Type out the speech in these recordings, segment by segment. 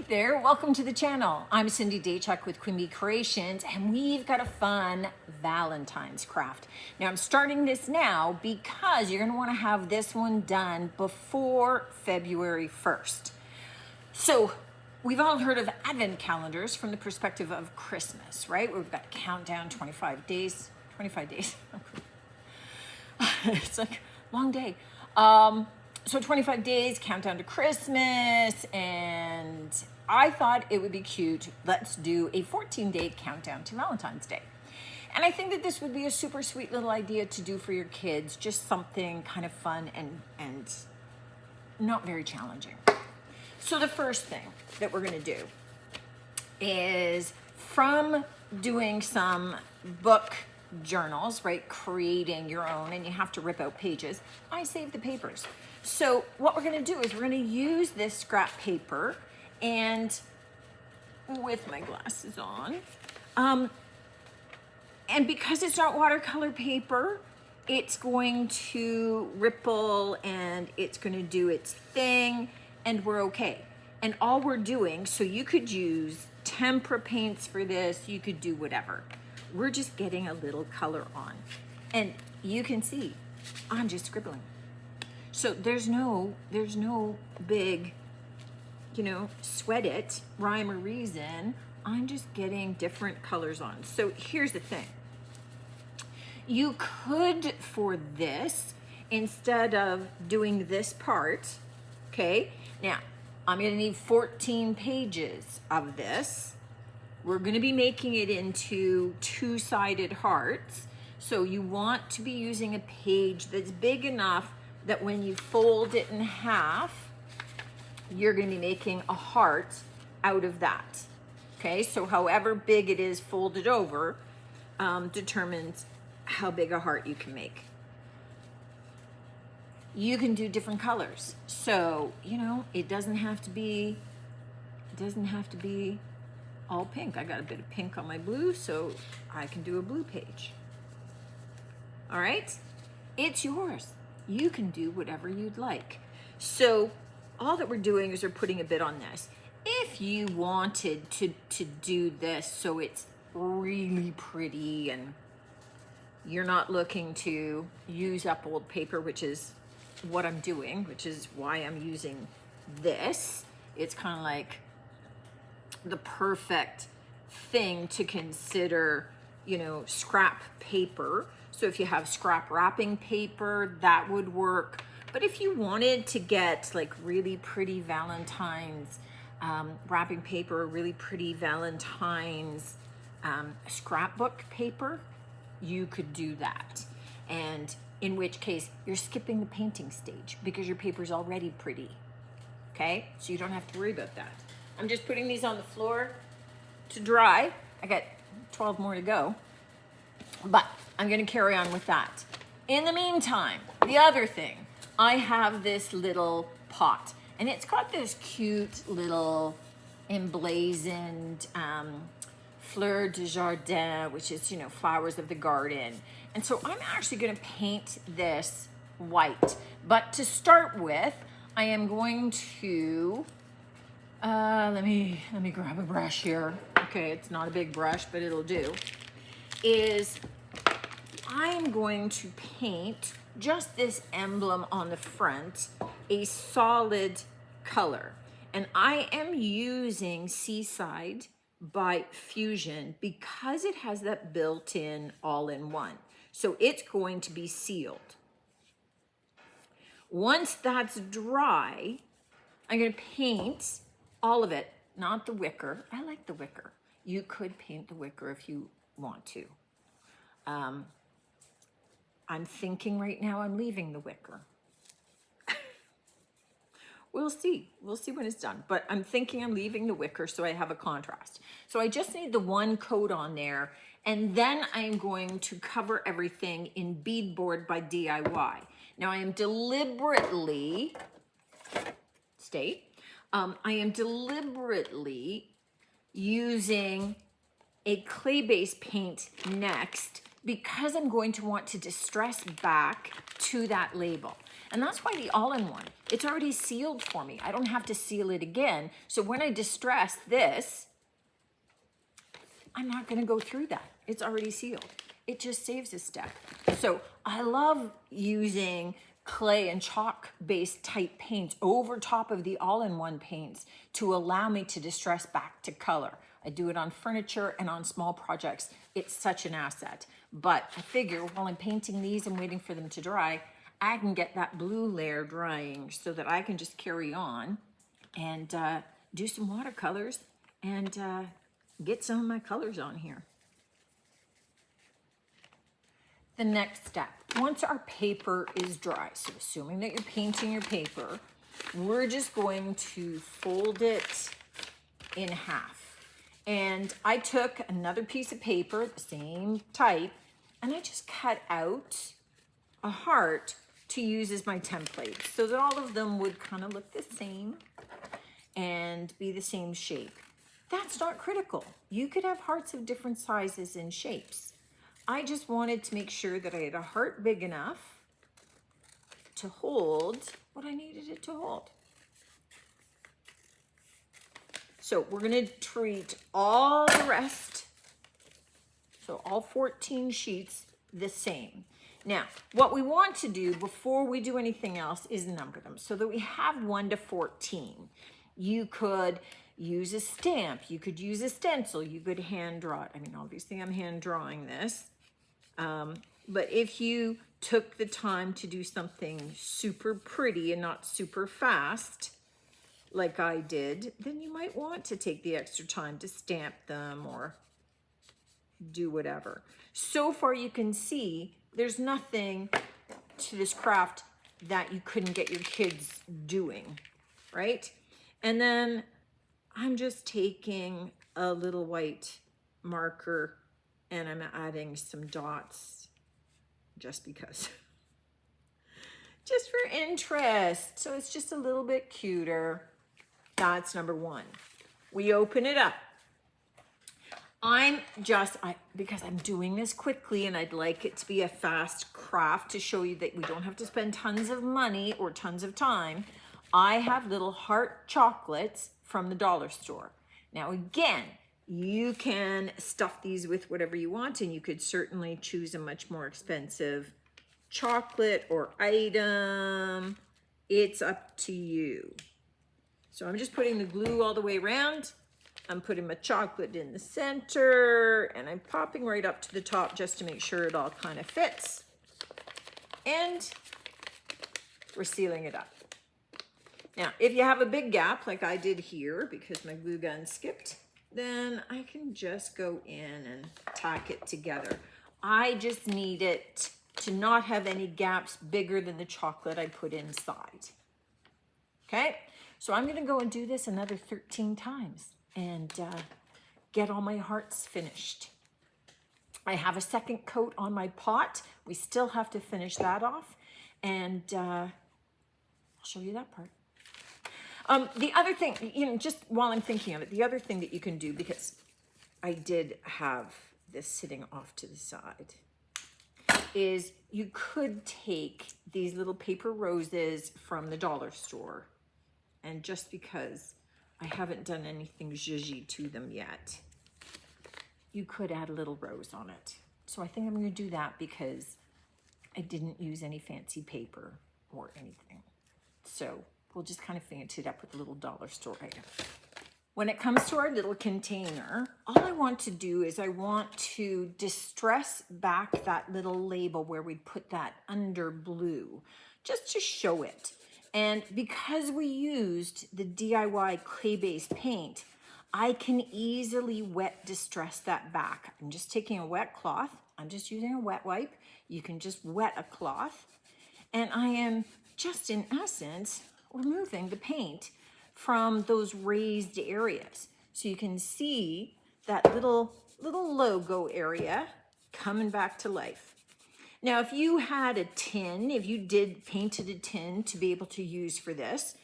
there, welcome to the channel. I'm Cindy Daychuck with Queen Bee Creations, and we've got a fun Valentine's craft. Now I'm starting this now because you're gonna wanna have this one done before February 1st. So we've all heard of advent calendars from the perspective of Christmas, right? We've got countdown 25 days, 25 days. It's like a long day. So 25 days, countdown to Christmas, and I thought it would be cute. Let's do a 14-day countdown to Valentine's Day. And I think that this would be a super sweet little idea to do for your kids, just something kind of fun and not very challenging. So the first thing that we're gonna do is, from doing some book journals, right, creating your own, and you have to rip out pages, I save the papers. So what we're gonna do is we're gonna use this scrap paper, and with my glasses on, and because it's not watercolor paper, it's going to ripple and it's gonna do its thing, and we're okay. And all we're doing, so you could use tempera paints for this, you could do whatever. We're just getting a little color on. And you can see, I'm just scribbling. So there's no big, sweat it, rhyme or reason. I'm just getting different colors on. So here's the thing. You could, for this, instead of doing this part, okay, now I'm gonna need 14 pages of this. We're gonna be making it into two-sided hearts. So you want to be using a page that's big enough that when you fold it in half, you're gonna be making a heart out of that. Okay, so however big it is folded over determines how big a heart you can make. You can do different colors. So, it doesn't have to be all pink. I got a bit of pink on my blue, so I can do a blue page. All right, it's yours. You can do whatever you'd like. So all that we're doing is we're putting a bit on this. If you wanted to do this so it's really pretty and you're not looking to use up old paper, which is what I'm doing, which is why I'm using this. It's kind of like the perfect thing to consider, scrap paper. So if you have scrap wrapping paper, that would work. But if you wanted to get like really pretty Valentine's wrapping paper, really pretty Valentine's scrapbook paper, you could do that. And in which case you're skipping the painting stage because your paper's already pretty. Okay, so you don't have to worry about that. I'm just putting these on the floor to dry. I got 12 more to go, but I'm gonna carry on with that. In the meantime, the other thing, I have this little pot, and it's got this cute little emblazoned fleur de jardin, which is, flowers of the garden. And so I'm actually gonna paint this white. But to start with, I am going to, let me grab a brush here. Okay, it's not a big brush, but it'll do. I'm going to paint just this emblem on the front a solid color. And I am using Seaside by Fusion because it has that built-in all-in-one. So it's going to be sealed. Once that's dry, I'm gonna paint all of it, not the wicker. I like the wicker. You could paint the wicker if you want to. I'm thinking right now I'm leaving the wicker. We'll see when it's done, but I'm thinking I'm leaving the wicker so I have a contrast. So I just need the one coat on there, and then I'm going to cover everything in beadboard by DIY. Now I am deliberately, using a clay-based paint next because I'm going to want to distress back to that label. And that's why the all-in-one, it's already sealed for me. I don't have to seal it again. So when I distress this, I'm not gonna go through that. It's already sealed. It just saves a step. So I love using clay and chalk-based type paints over top of the all-in-one paints to allow me to distress back to color. I do it on furniture and on small projects. It's such an asset. But I figure while I'm painting these and waiting for them to dry, I can get that blue layer drying so that I can just carry on and do some watercolors and get some of my colors on here. The next step, once our paper is dry, so assuming that you're painting your paper, we're just going to fold it in half. And I took another piece of paper, the same type, and I just cut out a heart to use as my template so that all of them would kind of look the same and be the same shape. That's not critical. You could have hearts of different sizes and shapes. I just wanted to make sure that I had a heart big enough to hold what I needed it to hold. So we're gonna treat all the rest, so all 14 sheets, the same. Now, what we want to do before we do anything else is number them so that we have 1 to 14. You could use a stamp, you could use a stencil, you could hand draw it. I mean, obviously I'm hand drawing this. But if you took the time to do something super pretty and not super fast, like I did, then you might want to take the extra time to stamp them or do whatever. So far you can see there's nothing to this craft that you couldn't get your kids doing, right? And then I'm just taking a little white marker and I'm adding some dots just because. Just for interest. So it's just a little bit cuter. That's number 1. We open it up. Because I'm doing this quickly and I'd like it to be a fast craft to show you that we don't have to spend tons of money or tons of time. I have little heart chocolates from the dollar store. Now again, you can stuff these with whatever you want and you could certainly choose a much more expensive chocolate or item. It's up to you. So I'm just putting the glue all the way around. I'm putting my chocolate in the center and I'm popping right up to the top just to make sure it all kind of fits. And we're sealing it up. Now, if you have a big gap like I did here because my glue gun skipped, then I can just go in and tack it together. I just need it to not have any gaps bigger than the chocolate I put inside. Okay, so I'm gonna go and do this another 13 times and get all my hearts finished. I have a second coat on my pot. We still have to finish that off and I'll show you that part. The other thing, just while I'm thinking of it, the other thing that you can do, because I did have this sitting off to the side, is you could take these little paper roses from the dollar store, and just because I haven't done anything zhuzhy to them yet, you could add a little rose on it. So I think I'm going to do that because I didn't use any fancy paper or anything. So we'll just kind of fancy it up with a little dollar store item. When it comes to our little container, all I want to do is I want to distress back that little label where we put that under blue, just to show it. And because we used the DIY clay-based paint, I can easily wet distress that back. I'm just taking a wet cloth. I'm just using a wet wipe. You can just wet a cloth. And I am just, in essence, removing the paint from those raised areas. So you can see that little logo area coming back to life. Now, if you had a tin, if you did painted a tin to be able to use for this,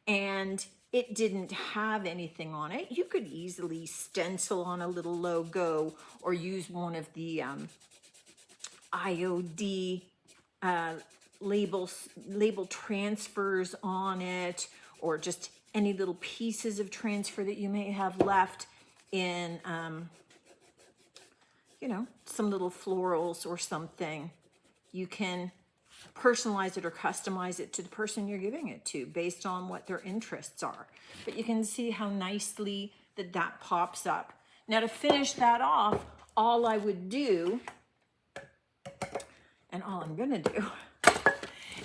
and it didn't have anything on it, you could easily stencil on a little logo or use one of the IOD label transfers on it, or just any little pieces of transfer that you may have left in, you know, some little florals or something. You can personalize it or customize it to the person you're giving it to based on what their interests are. But you can see how nicely that pops up. Now to finish that off, all I would do, and all I'm gonna do,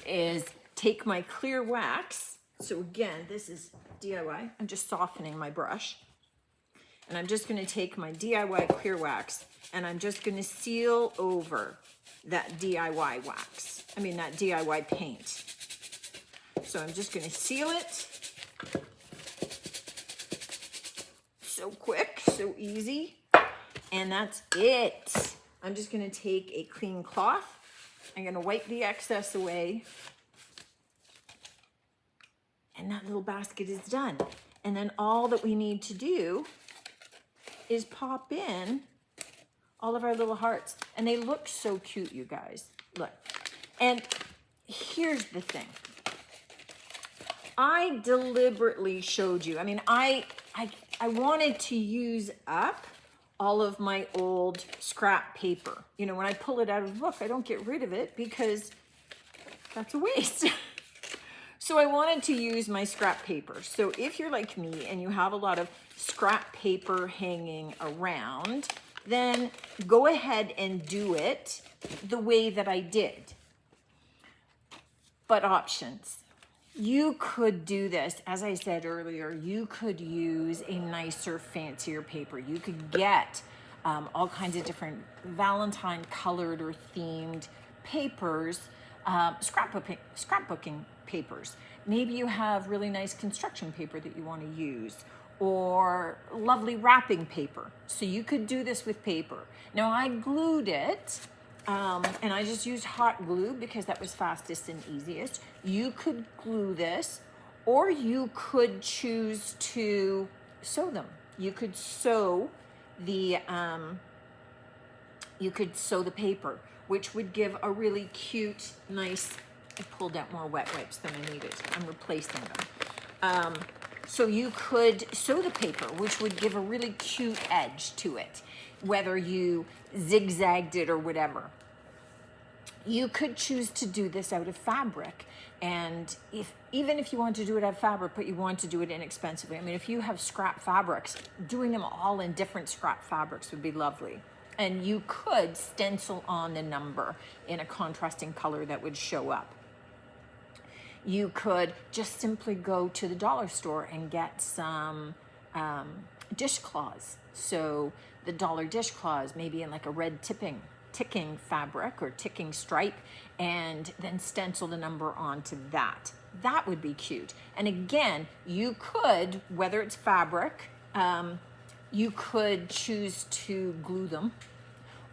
is take my clear wax. So again, this is DIY. I'm just softening my brush. And I'm just gonna take my DIY clear wax and I'm just gonna seal over that DIY wax. I mean, that DIY paint. So I'm just gonna seal it. So quick, so easy. And that's it. I'm just gonna take a clean cloth. I'm gonna wipe the excess away. And that little basket is done. And then all that we need to do is pop in all of our little hearts. And they look so cute, you guys. Look. And here's the thing. I deliberately showed you. I mean, I wanted to use up all of my old scrap paper. You know, when I pull it out of the book, I don't get rid of it because that's a waste. So I wanted to use my scrap paper. So if you're like me and you have a lot of scrap paper hanging around, then go ahead and do it the way that I did. But options. You could do this, as I said earlier, you could use a nicer, fancier paper. You could get all kinds of different Valentine colored or themed papers, scrapbooking papers. Maybe you have really nice construction paper that you want to use, or lovely wrapping paper. So you could do this with paper. Now I glued it, and I just used hot glue because that was fastest and easiest. You could glue this, or you could choose to sew them. You could sew the paper, which would give a really cute, nice. I pulled out more wet wipes than I needed. I'm replacing them. So you could sew the paper, which would give a really cute edge to it, whether you zigzagged it or whatever. You could choose to do this out of fabric. And even if you want to do it out of fabric, but you want to do it inexpensively. I mean, if you have scrap fabrics, doing them all in different scrap fabrics would be lovely. And you could stencil on the number in a contrasting color that would show up. You could just simply go to the dollar store and get some dishcloths. So the dollar dishcloths, maybe in like a red ticking fabric or ticking stripe, and then stencil the number onto that. That would be cute. And again, you could, whether it's fabric, you could choose to glue them,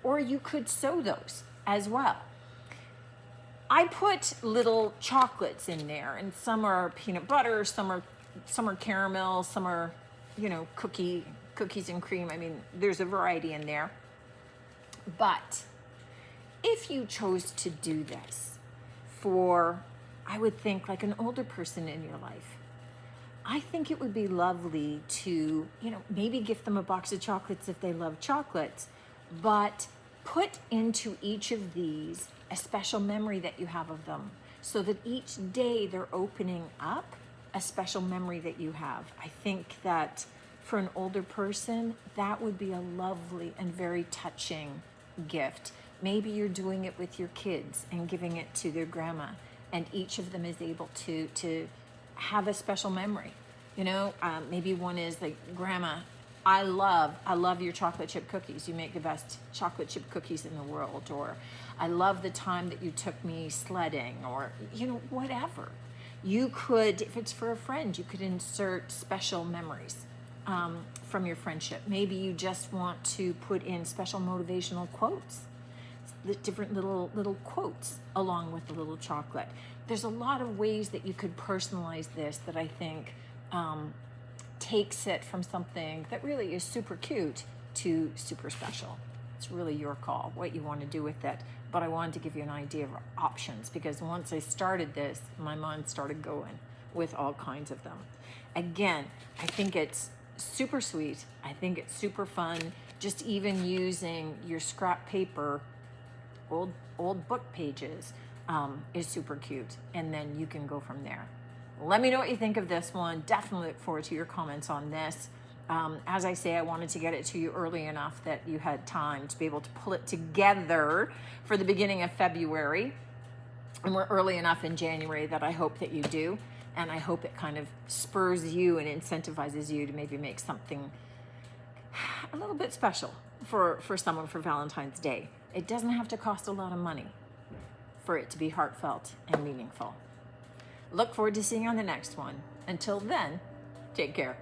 or you could sew those as well. I put little chocolates in there, and some are peanut butter, some are caramel, some are, you know, cookies and cream. I mean, there's a variety in there. But if you chose to do this for, I would think, like an older person in your life, I think it would be lovely to, you know, maybe gift them a box of chocolates if they love chocolates, but put into each of these a special memory that you have of them, so that each day they're opening up a special memory that you have. I think that for an older person, that would be a lovely and very touching gift. Maybe you're doing it with your kids and giving it to their grandma, and each of them is able to have a special memory. You know, maybe one is like, Grandma, I love your chocolate chip cookies. You make the best chocolate chip cookies in the world. Or I love the time that you took me sledding, or, you know, whatever. You could, if it's for a friend, you could insert special memories from your friendship. Maybe you just want to put in special motivational quotes, the different little quotes along with the little chocolate. There's a lot of ways that you could personalize this that I think takes it from something that really is super cute to super special. It's really your call, what you want to do with it. But I wanted to give you an idea of options, because once I started this, my mind started going with all kinds of them. Again, I think it's super sweet. I think it's super fun. Just even using your scrap paper, old book pages, is super cute. And then you can go from there. Let me know what you think of this one. Definitely look forward to your comments on this. As I say, I wanted to get it to you early enough that you had time to be able to pull it together for the beginning of February. And we're early enough in January that I hope that you do. And I hope it kind of spurs you and incentivizes you to maybe make something a little bit special for someone for Valentine's Day. It doesn't have to cost a lot of money for it to be heartfelt and meaningful. Look forward to seeing you on the next one. Until then, take care.